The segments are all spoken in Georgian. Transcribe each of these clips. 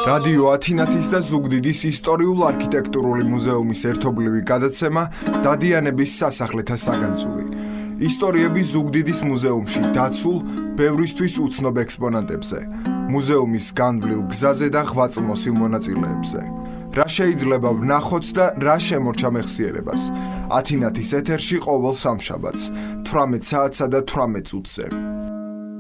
რადიო ათინათის და ზუგდიდის ისტორიულ-არქიტექტურული მუზეუმის ერთობლივი გადაცემა დადიანების სასახლეთა საგანძური. ისტორიები ზუგდიდის მუზეუმში დაცულ ბევრისთვის უცნობ ექსპონატებზე, მუზეუმის განვლილ გზაზე და ღვაწლმოსილ მონაწილეებზე. რა შეიძლება ვნახოთ და რა შემორჩა მეხსიერებას. ათინათის ეთერში ყოველ სამშაბათს 18 საათსა და 18 წუთზე.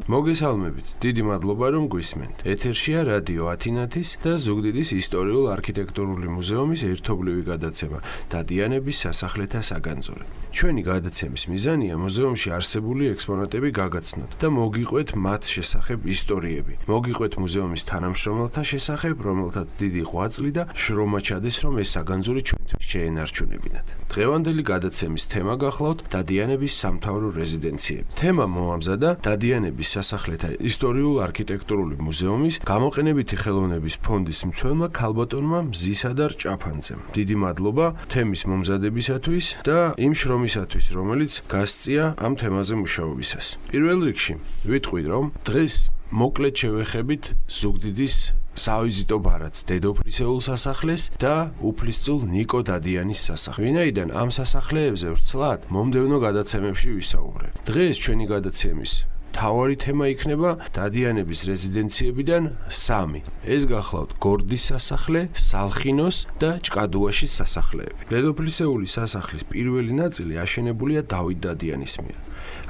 მოგესალმებით, დიდი მადლობა რომ გვისმენთ. ეთერშია რადიო ათინათის და ზუგდიდის ისტორიულ-არქიტექტურული მუზეუმის ერთობლივი გადაცემა დადიანების სასახლეთა საგანძური. ჩვენი გადაცემის მიზანია მუზეუმში არსებული ექსპონატები გაგაცნოთ და მოგიყვეთ მათ შესახებ ისტორიები. მოგიყვეთ მუზეუმის თანამშრომელთა შესახებ, რომელთაც დიდი ღვაწლი და შრომა ჩადეს, რომ ეს საგანძური ჩვენთვის შეენარჩუნებინათ. დღევანდელი გადაცემის თემა გახლავთ დადიანების სამთავრო რეზიდენციები. თემა მოამზადა დადიანების სასახლეთა ისტორიულ-არქიტექტურული მუზეუმის გამოყენებითი ხელოვნების ფონდის მცველმა ქალბატონმა მზისადარ ჭაფანძემ. დიდი მადლობა თემის მომზადებისათვის და იმ შრომისათვის, რომელიც გასწია ამ თემაზე მუშაობისას. პირველ რიგში ვიტყვით, რომ დღეს მოკლედ შევეხებით ზუგდიდის სავიზიტო ბარათს, დედოფლისეულ სასახლეს და უფლისწულ ნიკო დადიანის სასახლეს. ვინაიდან ამ სასახლეებზე ვრცლად მომდევნო გადაცემებში ვისაუბრებ. დღეს ჩვენი გადაცემის მთავარი თემა იქნება დადიანების რეზიდენციებიდან 3. ეს გახლავთ გორდის სასახლე, სალხინოს და ჭკადუაშის სასახლეები. დედოფლისეული სასახლის პირველი ნაწილი აშენებულია დავით დადიანის მიერ.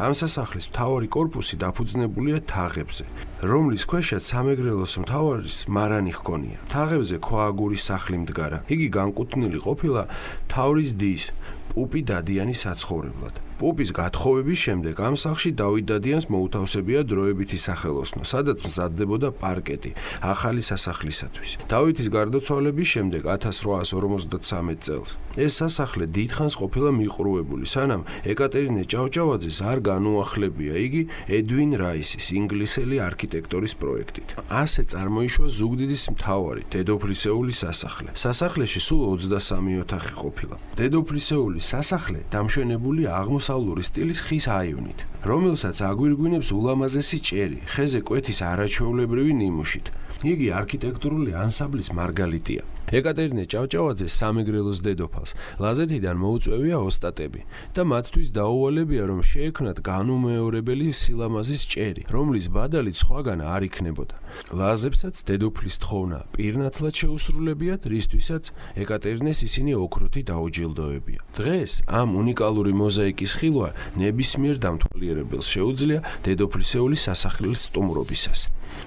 ამ სასახლის მთავარი კორპუსი დაფუძნებულია თაღებზე, რომლის ქვეშაც სამეგრელოს მთავარის მარანი ჰქონია. თაღებზე ქვააგურის სახლი მდგარა. იგი განკუთვნილი ყოფილა მთავრის დის პუპი დადიანის საცხოვრებლად. პუპის გათხოვების შემდეგ ამ სახლში დავით დადიანს მოუთავსებია დროებითი სახელოსნო, სადაც მზადდებოდა პარკეტი ახალი სასახლისათვის. დავითის გარდაცვალების შემდეგ 1853 წელს ეს სასახლე დიდხანს ყოფილა მიყრუებული, სანამ ეკატერინე ჭავჭავაძის არ განუახლებია იგი ედვინ რაისის ინგლისელი არქიტექტორის პროექტით. ასე წარმოიშვა ზუგდიდის მთავარი დედოფლისეული სასახლე. სასახლეში სულ 23 ოთახი ყოფილა. დედოფლისეული სასახლე დამშვენებულია აღმოსავლური სტილის ხის აივნით, რომელსაც აგვირგვინებს ულამაზესი ჭერი, ხეზე კვეთის არაჩვეულებრივი ნიმუშით. იგი არქიტექტურული ანსამბლის მარგალიტია. ეკატერინე ჭავჭავაძეს სამეგრელოს დედოფალს ლაზეთიდან მოუწევია ოსტატები და მათთვის დაუვალებია, რომ შეექმნათ განუმეორებელი სილამაზის ჭერი, რომლის ბადალით სხვაგან არ იქნებოდა. ლაზებსაც დედოფლის თხოვნა პირნათლად შეუსრულებიათ, რისთვისაც ეკატერინეს ისინი ოქროთი დაუჯილდოებია. დღეს ამ უნიკალური მოზაიკის ხილვა ნებისმიერ დამთვალიერებელს შეუძლია დედოფლისეული სასახლის სტუმრობისას.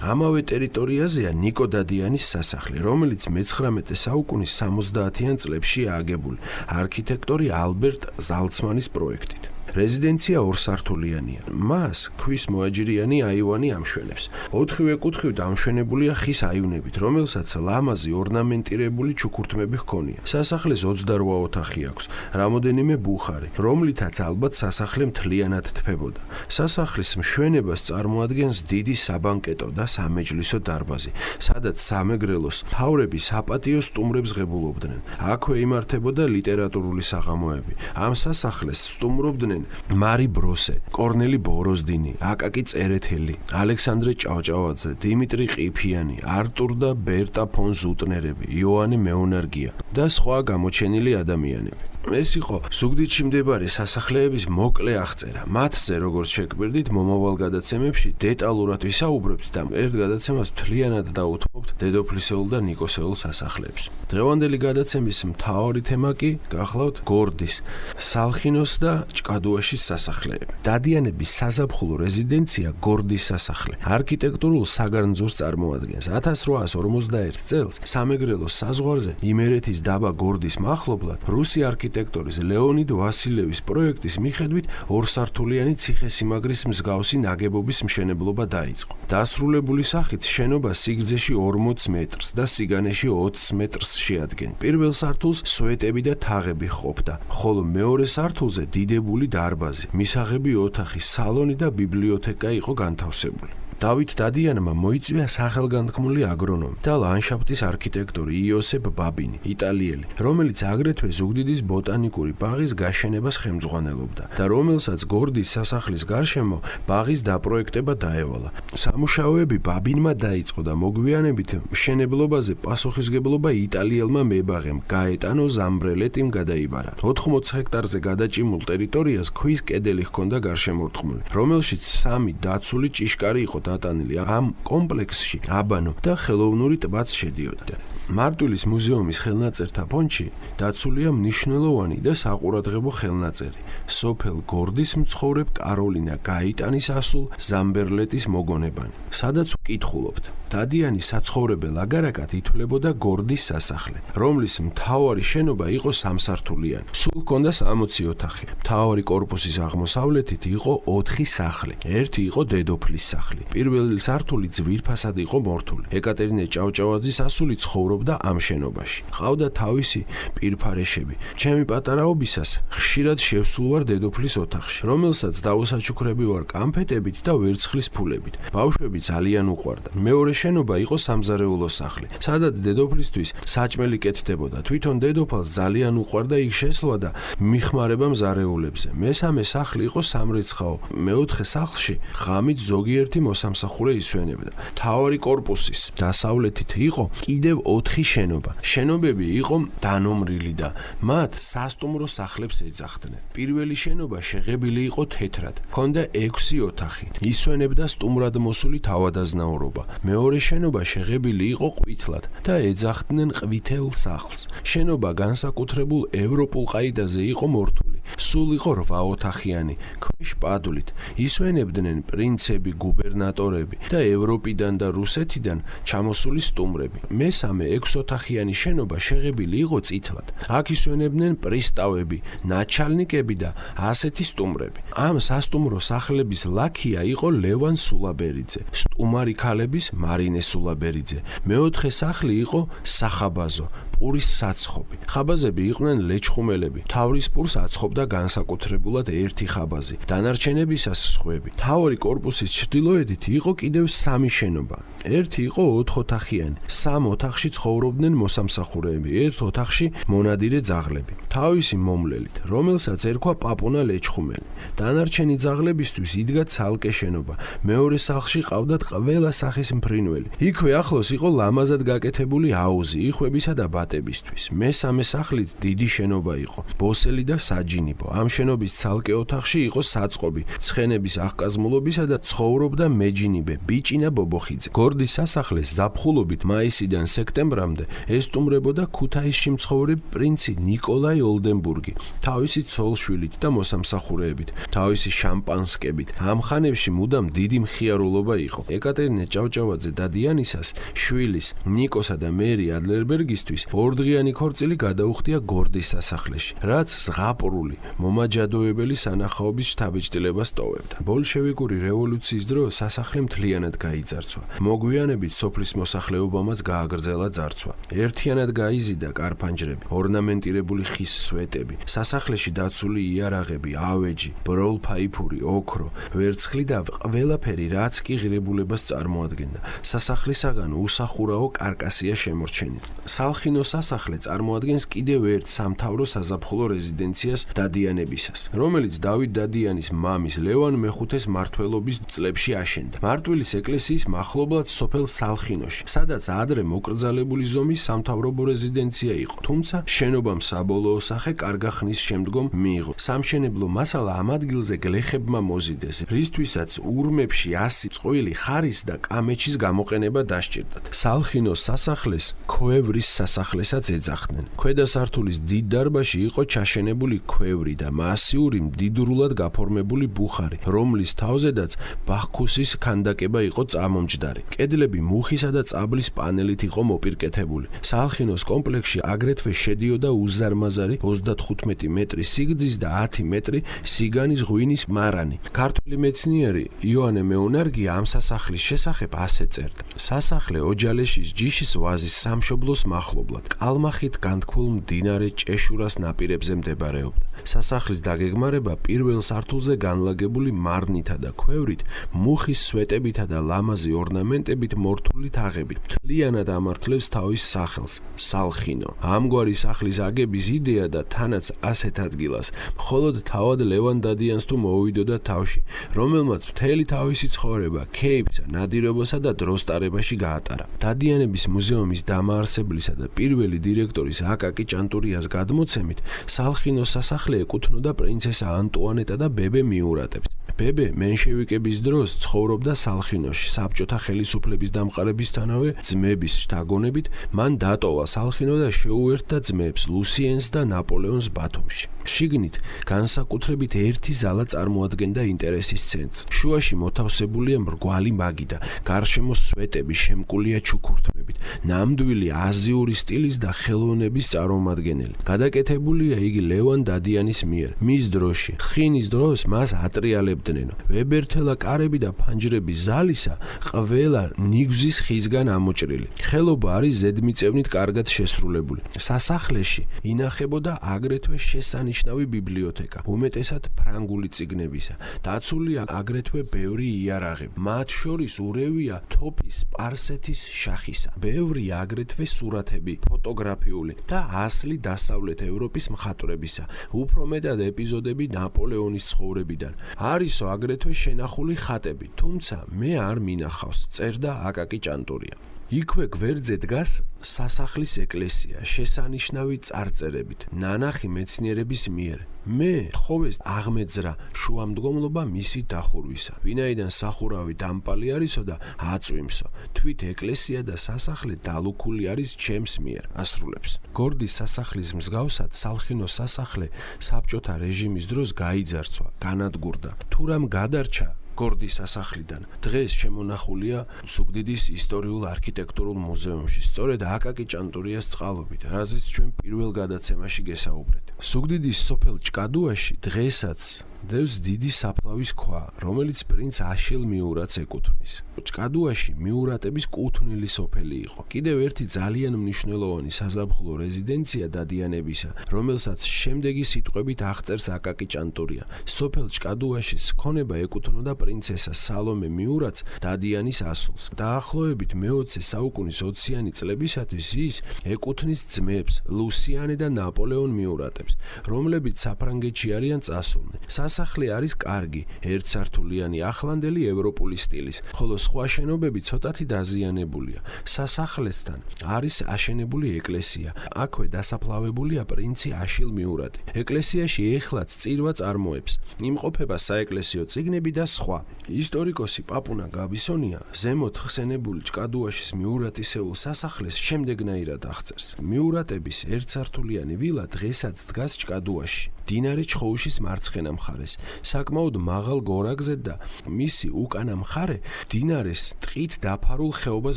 ამავე ტერიტორიაზეა ნიკო დადიანის სასახლე, რომელიც მე-19 საუკუნის 70-იან წლებში ააგებული არქიტექტორი ალბერტ ზალცმანის პროექტით. რეზიდენცია ორსართულიანია. მას ქვის მოაჯირიანი აივანი ამშვენებს. 4-ვე კუთხე დამშვენებულია ხის აივნებით, რომელსაც ლამაზი ორნამენტირებული ჩუქურთმები ჰქონია. სასახლეს 28 ოთახი აქვს, რამოდენიმე ბუხარი, რომლითაც ალბათ სასახლე მთლიანად თფებოდა. სასახლის მშვენებას წარმოადგენს დიდი საბანკეტო და სამეჯლისო დარბაზი, სადაც სამეგრელოს მთავრები საპატიო სტუმრებს ღებულობდნენ. აქვე იმართებოდა ლიტერატურული საღამოები. ამ სასახლეს სტუმრობდნენ მარი ბროსე, კორნელი ბოროზდინი, აკაკი წერეთელი, ალექსანდრე ჭავჭავაძე, დიმიტრი ყიფიანი, არტურ და ბერტა ფონ ზუტნერები, იოანე მეუნარგია და სხვა გამოჩენილი ადამიანები. ეს იყო ზუგდიდში მდებარე სასახლეების მოკლე აღწერა. მათზე, როგორც შეგვიძლია, მომავალ გადაცემებში დეტალურად ვისაუბრებთ და ერთ გადაცემას მთლიანად დავუთმობთ დედოფლისეულ და ნიკოსეულ სასახლეებს. დღევანდელი გადაცემის მთავარი თემა კი გახლავთ გორდის, სალხინოს და ჭკადუაშის სასახლეები. დადიანების საზაფხულო რეზიდენცია გორდის სასახლე არქიტექტურულ საგანძურს წარმოადგენს. 1851 წელს სამეგრელოს საზღვარზე იმერეთის დაბა გორდის მახლობლად რუსი არქიტექტორის ლეონიდ ვასილევის პროექტის მიხედვით ორსართულიანი ციხესიმაგრის მსგავსი ნაგებობის მშენებლობა დაიწყო. დასრულებული სახით შენობა სიგრძეში 40 მეტრს და სიგანეში 20 მეტრს შეადგენს. პირველ სართულს სვეტები და თაღები ჰყოფდა, ხოლო მეორე სართულზე დიდებული დარბაზი, მისაღები ოთახი, სალონი და ბიბლიოთეკა იყო განთავსებული. დავით დადიანმა მოიწვია სახელგანთქმული აგრონომი და ლანდშაფტის არქიტექტორი იოსებ ბაბინი, იტალიელი, რომელიც აგრეთვე ზუგდიდის ბოტანიკური ბაღის გაშენებას ხელმძღვანელობდა და რომელსაც გორდის სასახლის გარშემო ბაღის დაპროექტება დაევალა. სამუშაოები ბაბინმა დაიწყო და მოგვიანებით მშენებლობაზე პასუხისმგებლობა იტალიელმა მებაღემ გაეტანო ზამბრელეტიმ გადაიბარა. 80 ჰექტარზე გადაჭიმულ ტერიტორიას ქვის კედელი ჰქონდა გარშემორტყმული, რომელშიც 3 დაცული ჭიშკარი იყო დატანილი. ამ კომპლექსში აბანო და ხელოვნური ტბაც შედიოდა. მარტვილის მუზეუმის ხელნაწერთა ფონდში დაცულია მნიშვნელოვანი და საყურადღებო ხელნაწერი სოფელ გორდის მცხოვრებ კაროლინა გაიტანის ასულ ზამბერლეტის მოგონებანი, სადაც ვკითხულობთ. დადიანის საცხოვრებელ აგარაკად ითვლებოდა გორდის სასახლე, რომლის მთავარი შენობა იყო 3-სართულიანი. სულ ჰქონდა 60 ოთახი. მთავარი კორპუსის აღმოსავლეთით იყო 4 სახლი. ერთი იყო დედოფლის სახლი. პირველი სართული ძვირფასად იყო მორთული. ეკატერინე ჭავჭავაძის ასული ცხოვრობდა ამ შენობაში. ყავდა თავისი პირფარეშები. ჩემი პატარაობისას ხშირად შევსულ ვარ დედოფლის ოთახში, რომელსაც დავუსაჩუქრები ვარ კამფეტებით და ვერცხლის ფულებით. ბავშვები ძალიან უყვარდა. მეორე შენობა იყო სამზარეულო სახლი, სადაც დედოფლისთვის საჭმელი კეთდებოდა. თვითონ დედოფალს ძალიან უყვარდა იქ შესვლა და მიხმარება მზარეულებზე. მესამე სახლი იყო სამრეცხაო. მეოთხე სახლში ღამით ზოგიერთი მოსამსახურე ისვენებდა. მთავარი კორპუსის დასავლეთით იყო კიდევ 4 შენობა. შენობები იყო დანომრილი და მათ სასტუმრო სახლებს ეძახდნენ. პირველი შენობა შეღებილი იყო თეთრად, ჰქონდა 6 ოთახი. ისვენებდა სტუმრად მოსული თავადაზნაურობა. მეორე შენობა შეღებილი იყო ყვითლად და ეძახდნენ ყვითელ სახლს. შენობა განსაკუთრებულ ევროპულ ყაიდაზე იყო მორთული. სულ იყო 8 ოთახიანი, ქვეშ პადლით. ისვენებდნენ პრინცები, გუბერნატორები და ევროპიდან და რუსეთიდან ჩამოსული სტუმრები. მესამე 6 ოთახიანი შენობა შეღებილი იყო წითლად. აქ ისვენებდნენ პრისტავები, ნაჩალნიკები და ასეთი სტუმრები. ამ სასტუმრო სახლების ლაქია იყო ლევან სულაბერიძე, სტუმარი ქალების მარინე სულაბერიძე. მეოთხე სახლი იყო სახაბაზო, პურის საცხობი. ხაბაზები იყვნენ ლეჩხუმელები. თავრის პურს აცხობდა განსაკუთრებულად ერთი ხაბაზი, დანარჩენებისას სხვები. მთავარი კორპუსის ჩრდილოეთით იყო კიდევ 3 შენობა. ერთი იყო 4 ოთახიანი. 3 ოთახში ცხოვრობდნენ მოსამსახურეები, ერთ ოთახში მონადირე ძაღლები. თავისი მომლელით, რომელსაც ერქვა პაპუნა ლეჩხუმელი. დანარჩენი ძაღლებისთვის იდგა ცალკე შენობა. მეორე სახლში ყავდათ ყველა სახის მფრინველი. იქვე ახლოს იყო ლამაზად გაკეთებული აუზი იხვებისა და ბატებისთვის. მესამე სახლით დიდი შენობა იყო, ბოსელი და საჯინიბო. ამ შენობის ცალკე ოთახში იყო საწყობი, ცხენების აღკაზმულობისა და ცხოვრობდა მეჯინიბე ბიჭინა ბობოხიძე. გორდის სასახლეს ზაფხულობით მაისიდან სექტემბრამდე ესტუმრებოდა ქუთაისში მცხოვრებ პრინცი ნიკოლაი ოლდენბურგი, თავისი ცოლშვილით და მოსამსახურეებით, თავისი შამპანსკებით. ამ ხანებში მუდამ დიდი მხიარულობა იყო. ეკატერინე ჭავჭავაძე დადიანისას შვილის ნიკოსა და მერი ადლერბერგისთვის ორდღიანი ქორწილი გადაუხდია გორდის სასახლეში, რაც ზღაპრული, მომაჯადოებელი სანახაობის შთაბეჭდილებას ტოვებდა. ბოლშევიკური რევოლუციის დროს სასახლე მთლიანად გაიძარცვა. მოგვიანებით სოფლის მოსახლეობამაც გააგრძელა ძარცვა. ერთიანად გაიზიდა კარფანჯრები, ორნამენტირებული ხის სვეტები, სასახლეში დაცული იარაღები, ავეჯი, ბროლფაიფური, ოქრო, ვერცხლი და ყველაფერი, რაც კი ღირებულებას წარმოადგენდა. სასახლისაგან უსახურაო კარკასია შემორჩენილი. სალხინო სასახლე წარმოადგენს კიდევ ერთ სამთავრო საზაფხულო რეზიდენციას დადიანებისას, რომელიც დავით დადიანის მამის ლევან მეხუთეს მმართველობის წლებში აშენდა. მარტვილის ეკლესიის მახლობლად სოფელ სალხინოში, სადაც ადრე მოკრძალებული ზომის სამთავრობო რეზიდენცია იყო, თუმცა შენობამ საბოლოო სახე კარგა ხნის შემდგომ მიიღო. სამშენებლო მასალა ამ ადგილზე გლეხებმა მოზიდეს, რისთვისაც ურმებში 100 წყვილი ხარის და კამეჩის გამოყენება დასჭირდათ. სალხინოს სასახლეს ქვევრის სასახლესაც ეძახდნენ. ქვედა სართულის დიდ დარბაზში იყო ჩაშენებული ქვევრი და მასიური მდიდრულად გაფორმებული ბუხარი, რომლის თავზედაც ბახქუსის ქანდაკება იყო წამომჯდარი. კედლები მუხისა და წაბლის პანელით იყო მოპირკეთებული. სალხინოს კომპლექსში აგრეთვე შედიოდა უზარმაზარი 35 მეტრი სიგრძის და 10 მეტრი სიგანის ღვინის მარანი. ქართველი მეცნიერი იოანე მეუნარგია ამ სასახლის შესახებ ასე წერდა. სასახლე ოჯალეშის ჯიშის ვაზის სამშობლოს მახლობლად, კალმახით განთქმულ მდინარე ჭეშურას ნაპირებზე მდებარეობდა. სასახლის დაგეგმარება პირველ სართულზე განლაგებული მარნითა და ქვევრით, მუხის სვეტებითა და ლამაზი ორნამენტებით მორთული თაღებით მთლიანად ამართლებს თავის სახელს სალხინო. ამგვარი სახლის აგების იდეა და თანაც ასეთ ადგილას მხოლოდ თავად ლევან დადიანს თუ მოვიდოდა თავში, რომელმაც მთელი თავისი ცხოვრება ქეიფსა, ნადირობასა და დროს ტარებაში გაატარა. დადიანების მუზეუმის დამაარსებლისა და პირველი დირექტორის აკაკი ჭანტურიას გადმოცემით, სალხინოს სასახლე ეკუთვნოდა პრინცესა ანტუანეტა და ბებე მიურატებს. ბებე მენშევიკების დროს ცხოვრობდა სალხინოში, საბჭოთა ხელისუფლების დამყარებისთანავე ძმების შთაგონებით მან დატოვა სალხინო და შეუერთდა ძმებს ლუსიენს და ნაპოლეონს ბათუმში. შიგნით განსაკუთრებით ერთი ზალა წარმოადგენდა ინტერესის ცენტრს. შუაში მოთავსებულია მრგვალი მაგიდა, გარშემო სვეტები შემკულია ჩუქურთმებით, ნამდვილი აზიური სტილის და ხელოვნების წარმომადგენელი. გადაკეთებულია იგი ლევან დადიანის მიერ. მის დროში, ხინის დროს მას ატრიალებდნენ. ვებერთელა კარები და ფანჯრები ზალისა ყველა ნიგზის ხისგან ამოჭრილი. ხელობა არის ზედმიწევნით კარგად შესრულებული. სასახლეში ინახებოდა აგრეთვე შესანიშნავი ბიბლიოთეკა, უმეტესად ფრანგული წიგნებისა. დაცულია აგრეთვე ბევრი იარაღი. მათ შორის ურევია თოფის სპარსეთის შახისა. ბევრი აგრეთვე სურათები, ფოტოგრაფიული და ასლი დასავლეთ ევროპის მხატვრებისა. უფრო მეტად ეპიზოდები ნაპოლეონის ცხოვრებიდან. არისო აგრეთვე შენახული ხატები, თუმცა მე არ მინახავს, წერდა აკაკი ჭანტურია. იქვე გვერდზე დგას სასახლის ეკლესია, შესანიშნავი წარწერებით, ნანახი მეცნიერების მიერ. მე თხოვეს აღმეძრა შუამდგომლობა მისი დახურვისა. ვინაიდან სახურავი დამპალი არისო და აწვიმსო, თვით ეკლესია და სასახლე დალუქული არის ჩემს მიერ, ასრულებს. გორდის სასახლის მსგავსად სალხინოს სასახლე საბჭოთა რეჟიმის დროს გაიძარცვა, განადგურდა. თუ რამ გადარჩა გორდის სასახლიდან დღეს შემონახულია ზუგდიდის ისტორიულ-არქიტექტურულ მუზეუმში, სწორედ აკაკი ჭანტურიას წყალობით, რაზეც ჩვენ პირველ გადაცემაში გესაუბრეთ. ზუგდიდის სოფელ ჭკადუაში დღესაც დევს დიდი საფლავის ქვა, რომელიც პრინც აშილ მიურატს ეკუთვნის. ჭკადუაში მიურატების კუთვნილი სოფელი იყო. კიდევ ერთი ძალიან მნიშვნელოვანი საზაფხულო რეზიდენცია დადიანებისა, რომელსაც შემდეგი სიტყვებით აღწერს აკაკი ჭანტურია. სოფელ ჭკადუაშის ქონება ეკუთვნოდა პრინცესა სალომე მიურატს დადიანის ასულს. დაახლოებით მე-20 საუკუნის 20-იანი წლებისათვის ის ეკუთვნის ძმებს ლუსიანე და ნაპოლეონ მიურატებს, რომლებიც საფრანგეთში არიან წასულნი. სასახლე არის კარგი, ერთსართულიანი ახლანდელი ევროპული სტილის, ხოლო სხვა შენობები ცოტათი დაზიანებულია. სასახლესთან არის აშენებული ეკლესია. აქვე დასაფლავებულია პრინცი აშილ მიურატი. ეკლესიაში ეხლაც წირვა წარმოებს. იმყოფება საეკლესიო წიგნები და სხვა. ისტორიკოსი პაპუნა გაბისონია ზემოთ ხსენებული ჭკადუაშის მიურატისეულ სასახლეს შემდეგნაირად აღწერს. მიურატების ერთსართულიანი ვილა დღესაც დგას ჭკადუაში, მდინარე ჩხოუშის მარცხენა მხარეს, საკმაოდ მაღალ გორაგზე და მისი უკანა მხარე მდინარეს ტყით დაფარულ ხეობას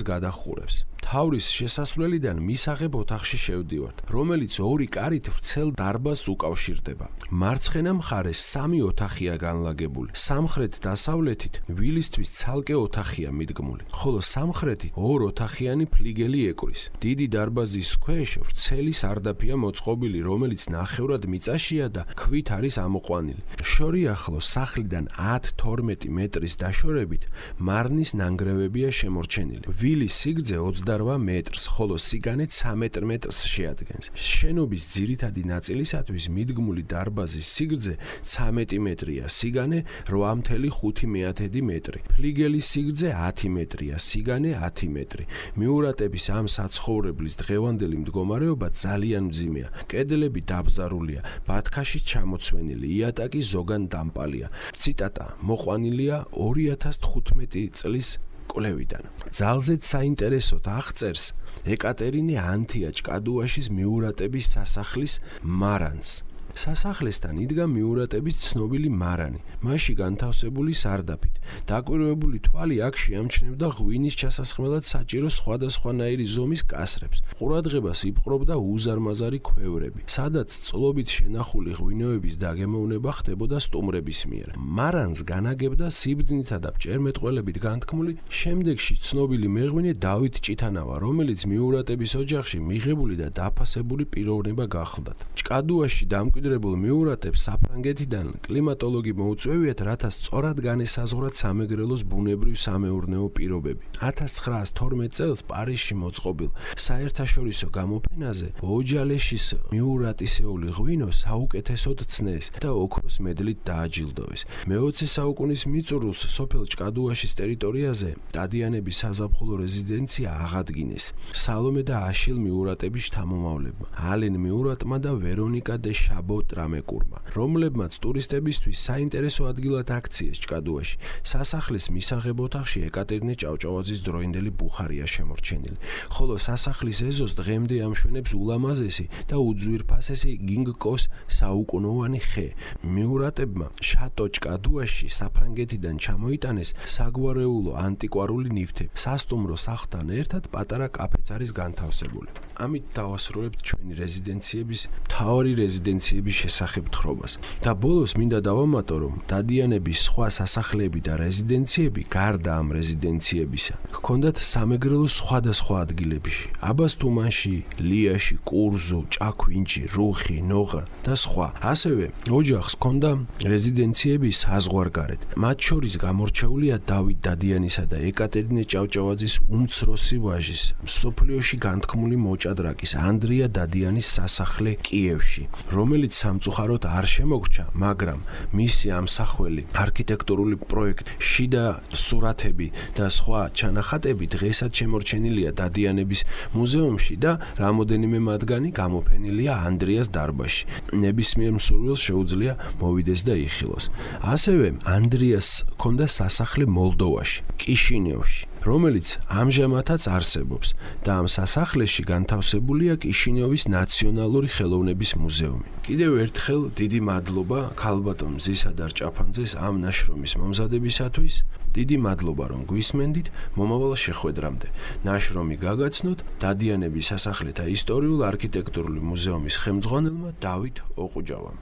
გადახურებს. თავრის შესასვლელიდან მისაღებ ოთახში შევდივართ, რომელიც ორი კარით ვრცელ დარბაზს უკავშირდება. მარცხენა მხარეს 3 ოთახია განლაგებული. სამხრეთ-დასავლეთით ვილისთვის ცალკე ოთახია მიდგმული, ხოლო სამხრეთით 2 ოთახიანი ფლიგელი ეკვრის. დიდი დარბაზის ქვეშ ვრცელი სარდაფია მოწყობილი, რომელიც ნახევრად მიწაშია და ქვით არის ამოყვანილი. შორიახლოს სახლიდან 10-12 მეტრის დაშორებით მარნის ნანგრევებია შემორჩენილი. ვილის სიგრძე 28 მეტრს, ხოლო სიგანე 13 მეტრს შეადგენს. შენობის ძირითადი ნაწილისათვის მიდგმული დარბაზის სიგრძე 13 მეტრია, სიგანე 8,5 მეტრი. ფლიგელის სიგრძე 10 მეტრია, სიგანე 10 მეტრი. მიურატების ამ საცხოვრებლის დღევანდელი მდგომარეობა ძალიან მძიმეა. კედლები დაბზარულია, ბათქაშით ჩამოცვენილი, იატაკი ზოგან დამპალია. ციტატა მოყვანილია 2015 წლის კვლევიდან. ძალზედ საინტერესოდ აღწერს ეკატერინე ანთია ჭკადუაშის მიურატების სასახლის მარანს. სასახლესთან იდგა მიურატების ცნობილი მარანი, მასში განთავსებული სარდაფით. დაკვირვებული თვალი აქ შეამჩნევდა ღვინის ჩასასხმელად საჭირო სხვადასხვანაირი ზომის კასრებს. ყურადღებას იპყრობდა უზარმაზარი ქვევრები, სადაც წლობით შენახული ღვინოების დაგემოვნება ხდებოდა სტუმრების მიერ. მარანს განაგებდა სიბრძნითა და მჭერმეტყველებით განთქმული შემდეგში ცნობილი მეღვინე დავით ჭიტანავა, რომელიც მიურატების ოჯახში მიღებული და დაფასებული პიროვნება გახლდათ. ჭკადუაში დამკვიდრებული დამკვიდრებულ მიურატებს საფრანგეთიდან კლიმატოლოგი მოუწვევიათ, რათა სწორად განესაზღვრათ სამეგრელოს ბუნებრივ-სამეურნეო პირობები. 1912 წელს პარიზში მოწყობილ საერთაშორისო გამოფენაზე ოჯალეშის მიურატისეული ღვინო საუკეთესოდ ცნეს და ოქროს მედლით დააჯილდოვეს. მე-20 საუკუნის მიწურულს სოფელ ჭკადუაშის ტერიტორიაზე დადიანების საზაფხულო რეზიდენცია აღადგინეს სალომე და აშილ მიურატების შთამომავლებმა, ალენ მიურატმა და ვერონიკა დე შაბო ტრამეკურმა, რომლებმაც ტურისტებისთვის საინტერესო ადგილად აქციეს ჭკადუაში. სასახლის მისაღებ ოთახში ეკატერინე ჭავჭავაძის დროინდელი ბუხარია შემორჩენილი, ხოლო სასახლის ეზოს დღემდე ამშვენებს ულამაზესი და უძვირფასესი გინგკოს საუკუნოვანი ხე. მიურატებმა შატო ჭკადუაში საფრანგეთიდან ჩამოიტანეს საგვარეულო ანტიკვარული ნივთები. სასტუმრო სახლთან ერთად პატარა კაფეც არის განთავსებული. ამით დავასრულებთ ჩვენი რეზიდენციების, მთავარი რეზიდენციების შესახებ თხრობას. და ბოლოს მინდა დავამატო, რომ დადიანების სხვა სასახლეები და რეზიდენციები გარდა ამ რეზიდენციებისა ჰქონდათ სამეგრელოს სხვადასხვა ადგილებში: აბასთუმანში, ლიაში, კურზუ, ჭაქვინჯი, რუხი, ნოღა და სხვა. ასევე ოჯახს ჰქონდა რეზიდენციები საზღვარგარეთ. მათ შორის გამორჩეულია დავით დადიანისა და ეკატერინე ჭავჭავაძის უმცროსი ვაჟის, მსოფლიოში განთქმული მოჭადრაკის ანდრია დადიანის სასახლე კიევში, რომელიც სამწუხაროდ არ შემოგრჩა, მაგრამ მისი ამსახველი არქიტექტურული პროექტი, შიდა სურათები და სხვა ჩანახატები დღესაც შემორჩენილია დადიანების მუზეუმში და რამოდენიმე მათგანი გამოფენილია ანდრიას დარბაზში. ნებისმიერ მსურველს შეუძლია მოვიდეს და იხილოს. ასევე ანდრიას ჰქონდა სასახლე მოლდოვაში, კიშინიოვში, რომელიც ამჟამადაც არსებობს და ამ სასახლეში განთავსებულია კიშინიოვის ნაციონალური ხელოვნების მუზეუმი. კიდევ ერთხელ დიდი მადლობა ქალბატონ მზისადარ ჭაფანძეს ამ ნაშრომის მომზადებისათვის. დიდი მადლობა, რომ გვისმენდით. მომავალ შეხვედრამდე ნაშრომი გაგაცნოთ დადიანების სასახლეთა ისტორიულ-არქიტექტურული მუზეუმის ხელმძღვანელმა დავით ოყუჯავამ.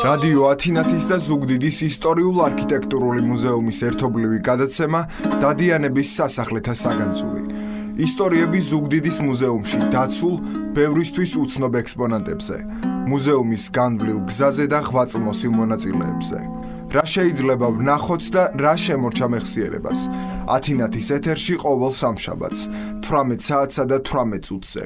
რადიო ათინათის და ზუგდიდის ისტორიულ-არქიტექტურული მუზეუმის ერთობლივი გადაცემა დადიანების სასახლეთა საგანძური. ისტორიები ზუგდიდის მუზეუმში დაცულ ბევრისთვის უცნობ ექსპონატებზე, მუზეუმის განვლილ გზაზე და ღვაწლმოსილ მონაწილეებზე. რა შეიძლება ვნახოთ და რა შემორჩა მეხსიერებას. ათინათის ეთერში ყოველ სამშაბათს 18 საათსა და 18 წუთზე.